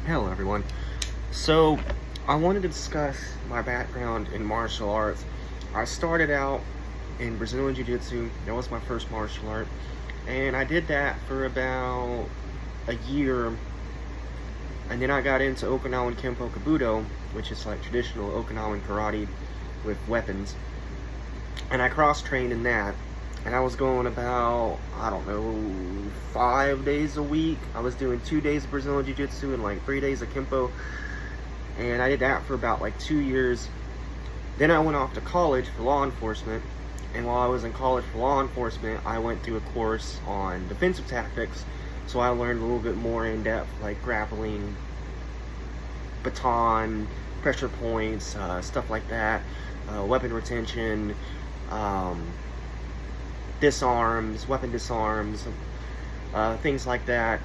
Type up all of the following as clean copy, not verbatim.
Hello everyone. So I wanted to discuss my background in martial arts. I started out in Brazilian Jiu-Jitsu. That was my first martial art. And I did that for about a year. And then I got into Okinawan Kempo Kabuto, which is like traditional Okinawan karate with weapons. And I cross-trained in that. And I was going about, 5 days a week. I was doing 2 days of Brazilian Jiu-Jitsu and like 3 days of Kempo. And I did that for about like 2 years. Then I went off to college for law enforcement. And while I was in college for law enforcement, I went through a course on defensive tactics. So I learned a little bit more in depth, like grappling, baton, pressure points, stuff like that, weapon retention, disarms, weapon disarms, things like that.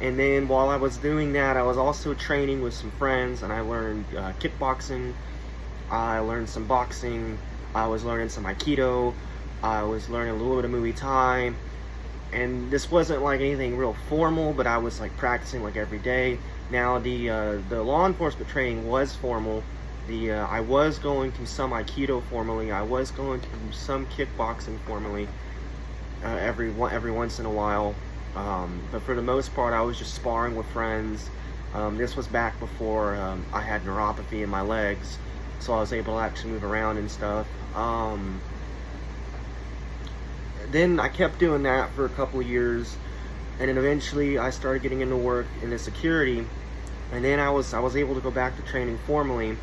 And then while I was doing that, I was also training with some friends, and I learned kickboxing, I learned some boxing, I was learning some Aikido, I was learning a little bit of Muay Thai, and this wasn't like anything real formal, but I was like practicing like every day. Now the law enforcement training was formal. I was going to some Aikido formally, I was going to some kickboxing formally, every once in a while, but for the most part I was just sparring with friends. This was back before I had neuropathy in my legs, so I was able to actually move around and stuff. Then I kept doing that for a couple of years, and then eventually I started getting into work in the security, and then I was able to go back to training formally.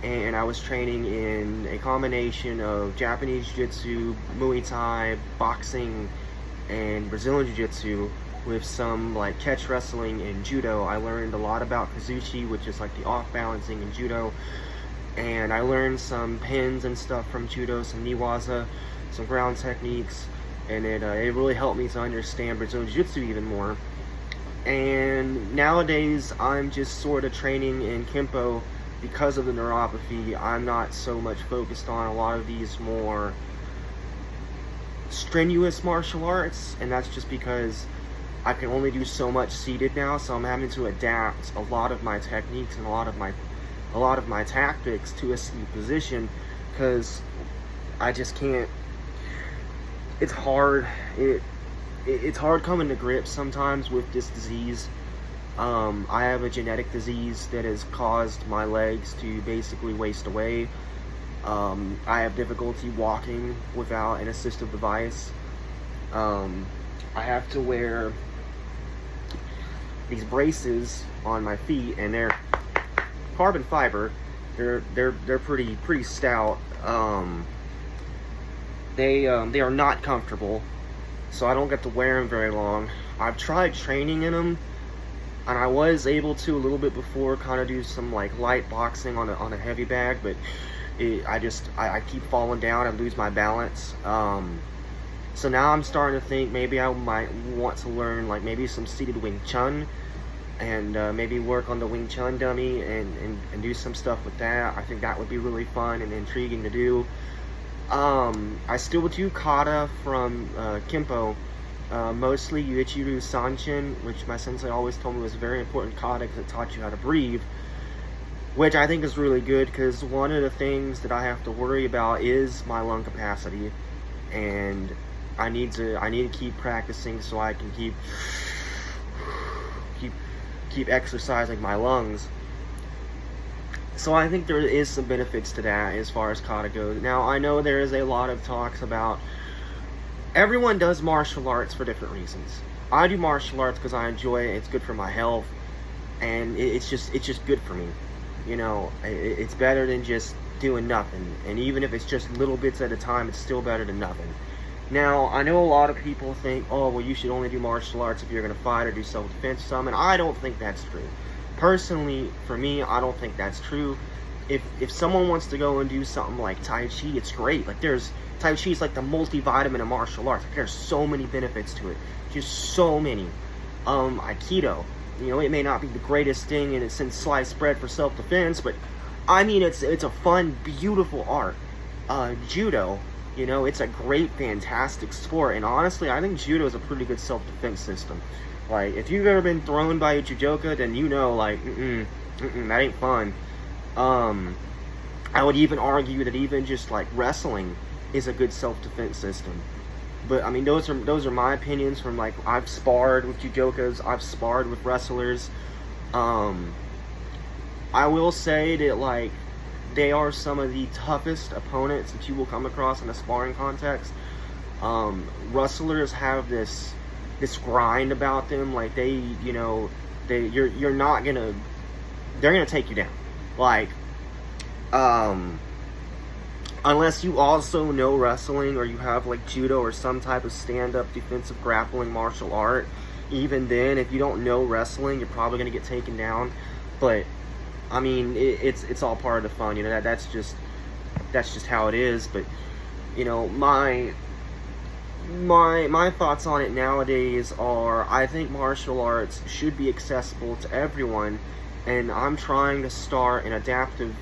And I was training in a combination of Japanese Jiu-Jitsu, Muay Thai, boxing, and Brazilian Jiu-Jitsu with some like catch wrestling and Judo. I learned a lot about Kazuchi, which is like the off-balancing in Judo. And I learned some pins and stuff from Judo, some Niwaza, some ground techniques. And it really helped me to understand Brazilian Jiu-Jitsu even more. And nowadays, I'm just sort of training in Kempo. Because of the neuropathy, I'm not so much focused on a lot of these more strenuous martial arts, and that's just because I can only do so much seated now, so I'm having to adapt a lot of my techniques and a lot of my tactics to a seated position, because I just can't. It's hard. It's hard coming to grips sometimes with this disease. I have a genetic disease that has caused my legs to basically waste away. I have difficulty walking without an assistive device. I have to wear these braces on my feet, and they're carbon fiber. They're pretty stout. They are not comfortable, so I don't get to wear them very long. I've tried training in them. And I was able to a little bit before kind of do some like light boxing on a heavy bag, but I keep falling down and lose my balance. So now I'm starting to think maybe I might want to learn like maybe some seated Wing Chun, and maybe work on the Wing Chun dummy and do some stuff with that. I think that would be really fun and intriguing to do. I still do kata from Kempo. Mostly Yuichiru Sanchin, which my sensei always told me was a very important kata because it taught you how to breathe, which I think is really good, because one of the things that I have to worry about is my lung capacity, and I need to keep practicing so I can keep exercising my lungs. So I think there is some benefits to that as far as kata goes. Now I know there is a lot of talks about everyone does martial arts for different reasons. I do martial arts because I enjoy it. It's good for my health, and it's just good for me. You know, it's better than just doing nothing. And even if it's just little bits at a time, it's still better than nothing. Now, I know a lot of people think, oh, well, you should only do martial arts if you're going to fight or do self-defense or something. I don't think that's true. Personally, for me, I don't think that's true. If someone wants to go and do something like Tai Chi, it's great. Like Tai Chi is like the multivitamin of martial arts. Like, there's so many benefits to it. Just so many. Aikido, you know, it may not be the greatest thing, and it's in sliced bread for self-defense, but I mean, it's a fun, beautiful art. Judo, You know, it's a great, fantastic sport. And honestly, I think Judo is a pretty good self-defense system. Like, if you've ever been thrown by a judoka, then you know, like, that ain't fun. I would even argue that even just like wrestling is a good self-defense system. But I mean, those are my opinions from, like, I've sparred with judokas, I've sparred with wrestlers. I will say that, like, they are some of the toughest opponents that you will come across in a sparring context. Wrestlers have this grind about them, like you're not gonna, they're gonna take you down, like, unless you also know wrestling or you have like judo or some type of stand-up defensive grappling martial art. Even then, if you don't know wrestling, you're probably gonna get taken down. But I mean, it's all part of the fun, that's just how it is. But my thoughts on it nowadays are, I think martial arts should be accessible to everyone, and I'm trying to start an adaptive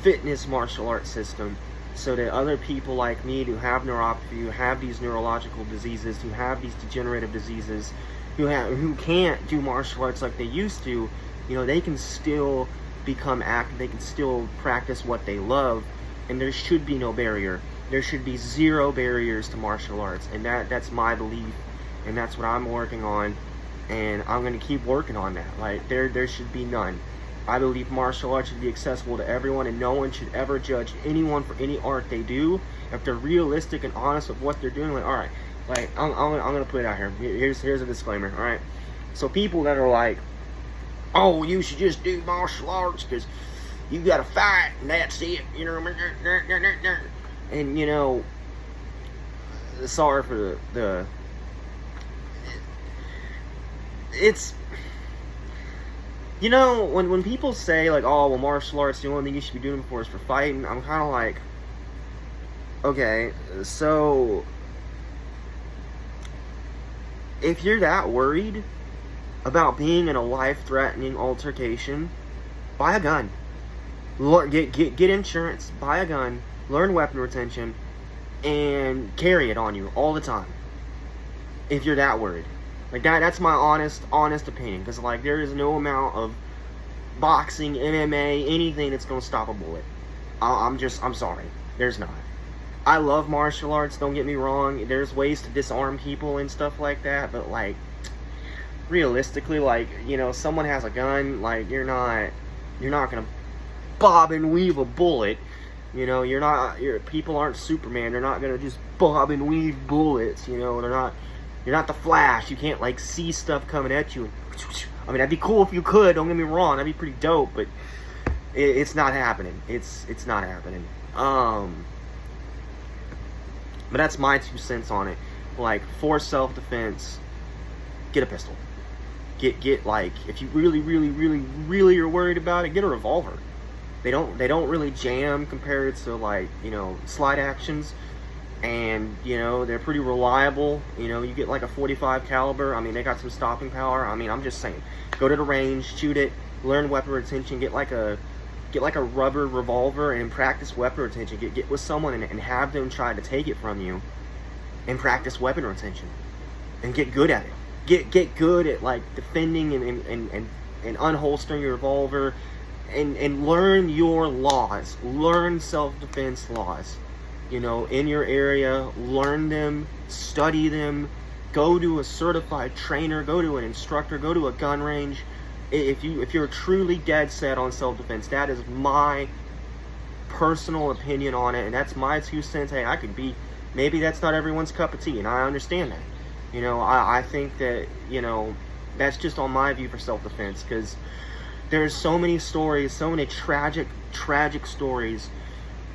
fitness martial arts system so that other people like me who have neuropathy, who have these neurological diseases, who have these degenerative diseases, who can't do martial arts like they used to, they can still become active, they can still practice what they love, and there should be no barrier. There should be zero barriers to martial arts, and that's my belief, and that's what I'm working on, and I'm going to keep working on that. Like, there should be none. I believe martial arts should be accessible to everyone, and no one should ever judge anyone for any art they do if they're realistic and honest with what they're doing. Like, all right, like, I'm going to put it out here. Here's a disclaimer, all right? So people that are like, oh, you should just do martial arts because you got to fight, and that's it, and sorry for the it's, when people say, like, oh, well, martial arts, the only thing you should be doing for is for fighting, I'm kind of like, okay, so if you're that worried about being in a life-threatening altercation, buy a gun. Get insurance, buy a gun, learn weapon retention, and carry it on you all the time. If you're that worried. Like, that's my honest opinion. Because, like, there is no amount of boxing, MMA, anything that's going to stop a bullet. I'm sorry. There's not. I love martial arts, don't get me wrong. There's ways to disarm people and stuff like that. But, like, realistically, like, someone has a gun, like, you're not going to bob and weave a bullet. People aren't Superman. They're not going to just bob and weave bullets. You're not the Flash. You can't, like, see stuff coming at you. I mean, that'd be cool if you could. Don't get me wrong. That'd be pretty dope. But it's not happening. It's not happening. But that's my 2 cents on it. Like, for self-defense, get a pistol. Get like, if you really, really, really, really are worried about it, get a revolver. They don't really jam compared to, like, slide actions. And, they're pretty reliable. You get like a .45 caliber. I mean, they got some stopping power. I mean, I'm just saying. Go to the range, shoot it, learn weapon retention, get like a rubber revolver and practice weapon retention. Get with someone and have them try to take it from you and practice weapon retention. And get good at it. Get good at, like, defending and unholstering your revolver and learn your laws. Learn self-defense laws. In your area, learn them, study them, go to a certified trainer, go to an instructor, go to a gun range. If you're truly dead set on self-defense, that is my personal opinion on it, and that's my 2 cents. Hey, maybe that's not everyone's cup of tea, and I understand that. I think that, that's just on my view for self-defense, because there's so many stories, so many tragic stories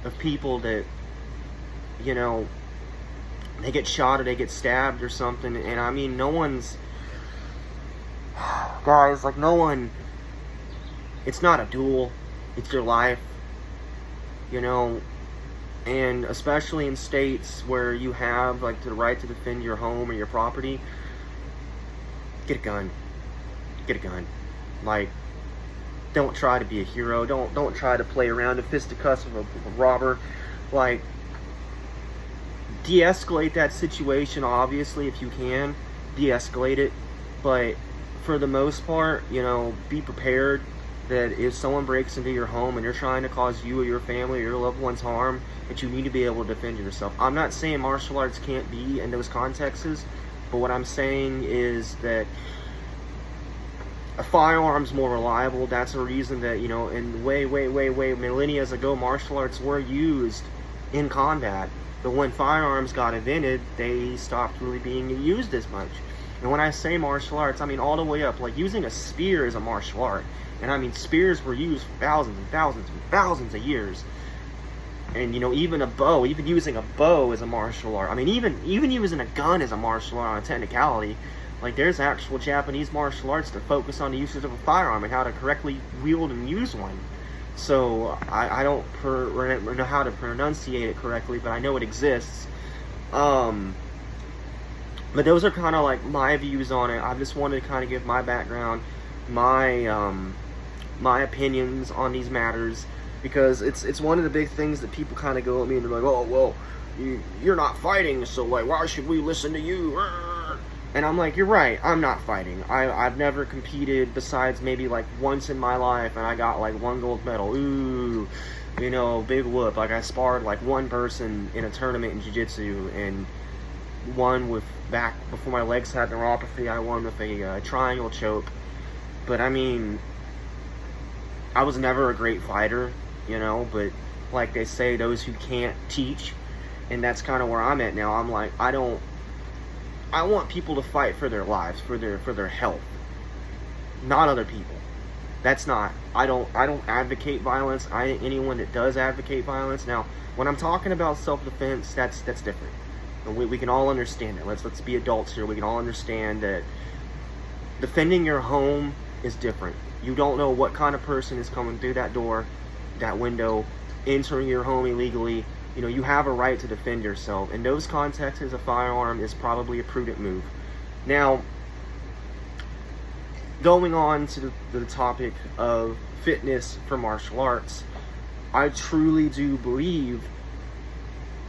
of people that, they get shot or they get stabbed or something, and I mean, it's not a duel, it's your life, and especially in states where you have, like, the right to defend your home or your property, get a gun. Like, don't try to be a hero, don't try to play around and fisticuffs with a robber. Like, de-escalate that situation, obviously, if you can. De-escalate it. But for the most part, you know, be prepared that if someone breaks into your home and they're trying to cause you or your family or your loved ones harm, that you need to be able to defend yourself. I'm not saying martial arts can't be in those contexts, but what I'm saying is that a firearm's more reliable. That's a reason that, you know, in way millennia ago, martial arts were used in combat. But when firearms got invented, they stopped really being used as much. And when I say martial arts, I mean all the way up. Like, using a spear is a martial art. And I mean, spears were used for thousands and thousands and thousands of years. And, you know, even a bow, even using a bow is a martial art. I mean, even using a gun is a martial art on a technicality. Like, there's actual Japanese martial arts that focus on the usage of a firearm and how to correctly wield and use one. So, I don't know how to pronunciate it correctly, but I know it exists. But those are kind of like my views on it. I just wanted to kind of give my background, my opinions on these matters, because it's one of the big things that people kind of go at me and they're like, oh, well, you're not fighting, so like, why should we listen to you? And I'm like, you're right, I'm not fighting. I've never competed besides maybe like once in my life, and I got like 1 gold medal. Ooh, you know, big whoop. Like, I sparred like one person in a tournament in jiu-jitsu and won with, back before my legs had neuropathy, I won with a triangle choke. But I mean, I was never a great fighter, you know, but like they say, those who can't teach, and that's kind of where I'm at now. I'm like, I want people to fight for their lives, for their health, not other people. That's not, I don't advocate violence. Anyone that does advocate violence, now when I'm talking about self-defense, that's different. We can all understand it. Let's be adults here. We can all understand that defending your home is different. You don't know what kind of person is coming through that door, that window, entering your home illegally. You know, you have a right to defend yourself. In those contexts, a firearm is probably a prudent move. Now, going on to the topic of fitness for martial arts, I truly do believe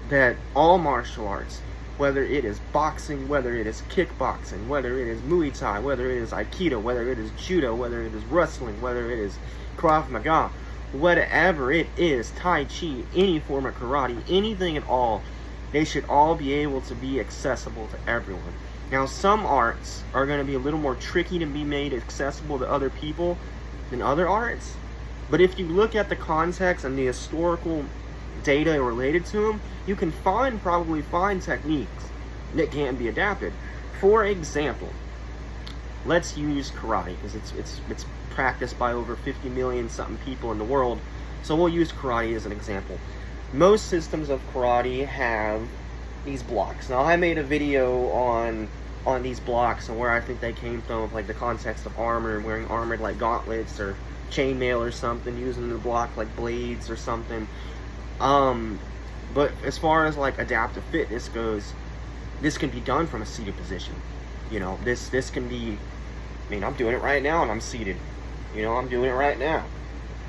that all martial arts, whether it is boxing, whether it is kickboxing, whether it is Muay Thai, whether it is Aikido, whether it is Judo, whether it is wrestling, whether it is Krav Maga, whatever it is, Tai Chi, any form of karate, anything at all, they should all be able to be accessible to everyone. Now, some arts are going to be a little more tricky to be made accessible to other people than other arts, but if you look at the context and the historical data related to them, you can probably find techniques that can be adapted. For example, let's use karate, because it's practiced by over 50 million something people in the world, so we'll use karate as an example. Most systems of karate have these blocks. Now, I made a video on these blocks and where I think they came from, like the context of armor and wearing armored like gauntlets or chainmail or something, using the block like blades or something. But as far as like adaptive fitness goes, this can be done from a seated position. You know, this can be, I mean, I'm doing it right now and I'm seated. You know, I'm doing it right now.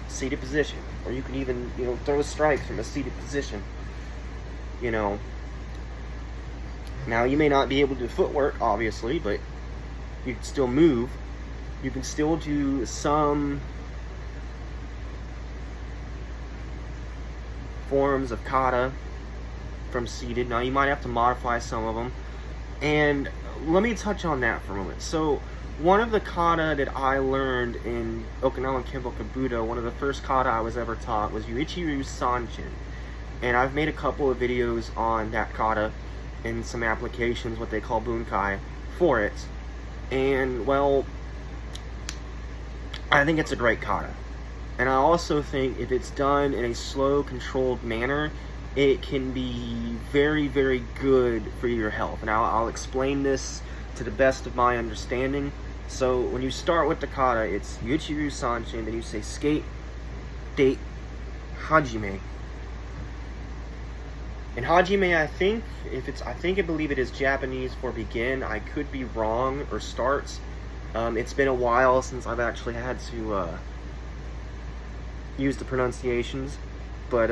Seated position. Or you can even, you know, throw strikes from a seated position. You know. Now, you may not be able to do footwork, obviously, but you can still move. You can still do some forms of kata from seated. Now, you might have to modify some of them. And let me touch on that for a moment. So, one of the kata that I learned in Okinawan Kenpoku Budo, one of the first kata I was ever taught, was Yuichi-Ryu Sanchin. And I've made a couple of videos on that kata and some applications, what they call bunkai, for it. And, well, I think it's a great kata. And I also think if it's done in a slow, controlled manner, it can be very, very good for your health. And I'll explain this to the best of my understanding. So when you start with the kata, it's Yuichi-Ryu Sanchin, then you say skate, date, hajime. And hajime, I believe it is Japanese for begin. I could be wrong, or starts. It's been a while since I've actually had to use the pronunciations, but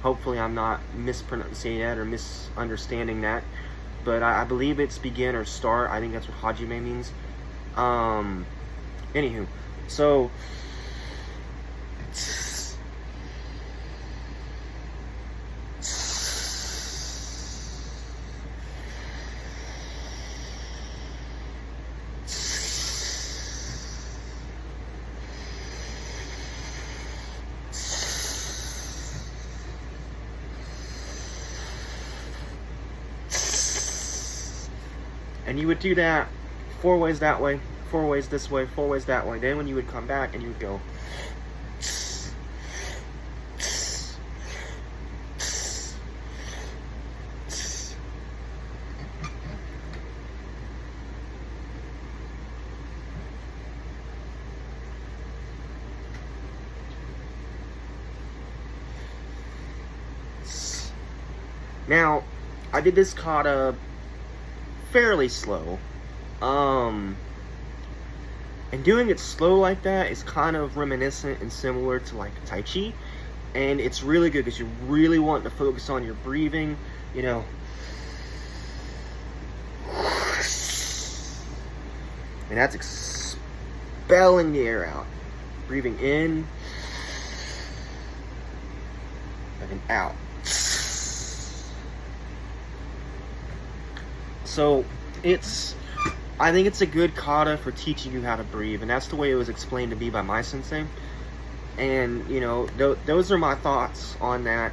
hopefully I'm not mispronouncing that or misunderstanding that. But I believe it's begin or start. I think that's what hajime means. Anywho, so and you would do that 4 ways that way, 4 ways this way, 4 ways that way. Then when you would come back and you would go now, I did this kata fairly slow. And doing it slow like that is kind of reminiscent and similar to like Tai Chi. And it's really good because you really want to focus on your breathing, you know. And that's expelling the air out. Breathing in and out. So I think it's a good kata for teaching you how to breathe, and that's the way it was explained to me by my sensei. And you know, those are my thoughts on that.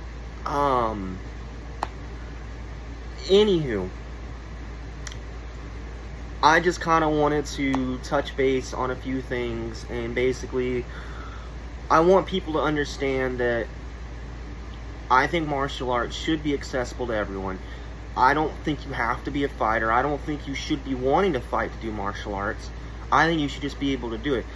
Anywho, I just kind of wanted to touch base on a few things, and basically, I want people to understand that I think martial arts should be accessible to everyone. I don't think you have to be a fighter. I don't think you should be wanting to fight to do martial arts. I think you should just be able to do it.